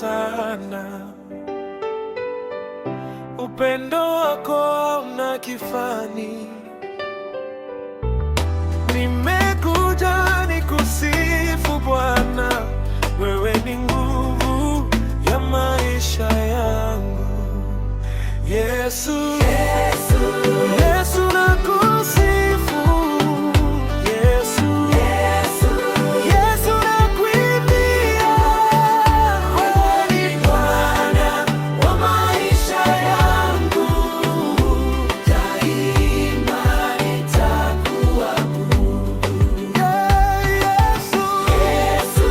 sana. Upendo wako hauna kifani. Nimekuja nikusifu Bwana, wewe ni nguvu ya maisha yangu. Yesu, Yesu, Yesu nakusifu. Yesu, Yesu, Yesu nakuimbia. Wewe ni Bwana wa maisha yangu, daima nitakuabudu. Yesu, Yesu,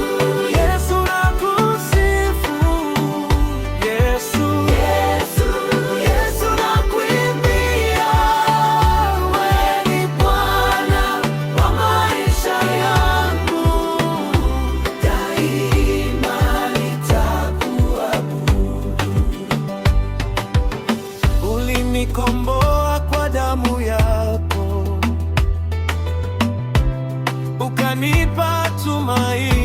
Yesu nakusifu. Yesu, Yesu, Yesu nakuimbia. Wewe ni Bwana wa maisha yangu, daima nitakuabudu. Ulinikomboa kwa damu yako, ukanipa tumaini.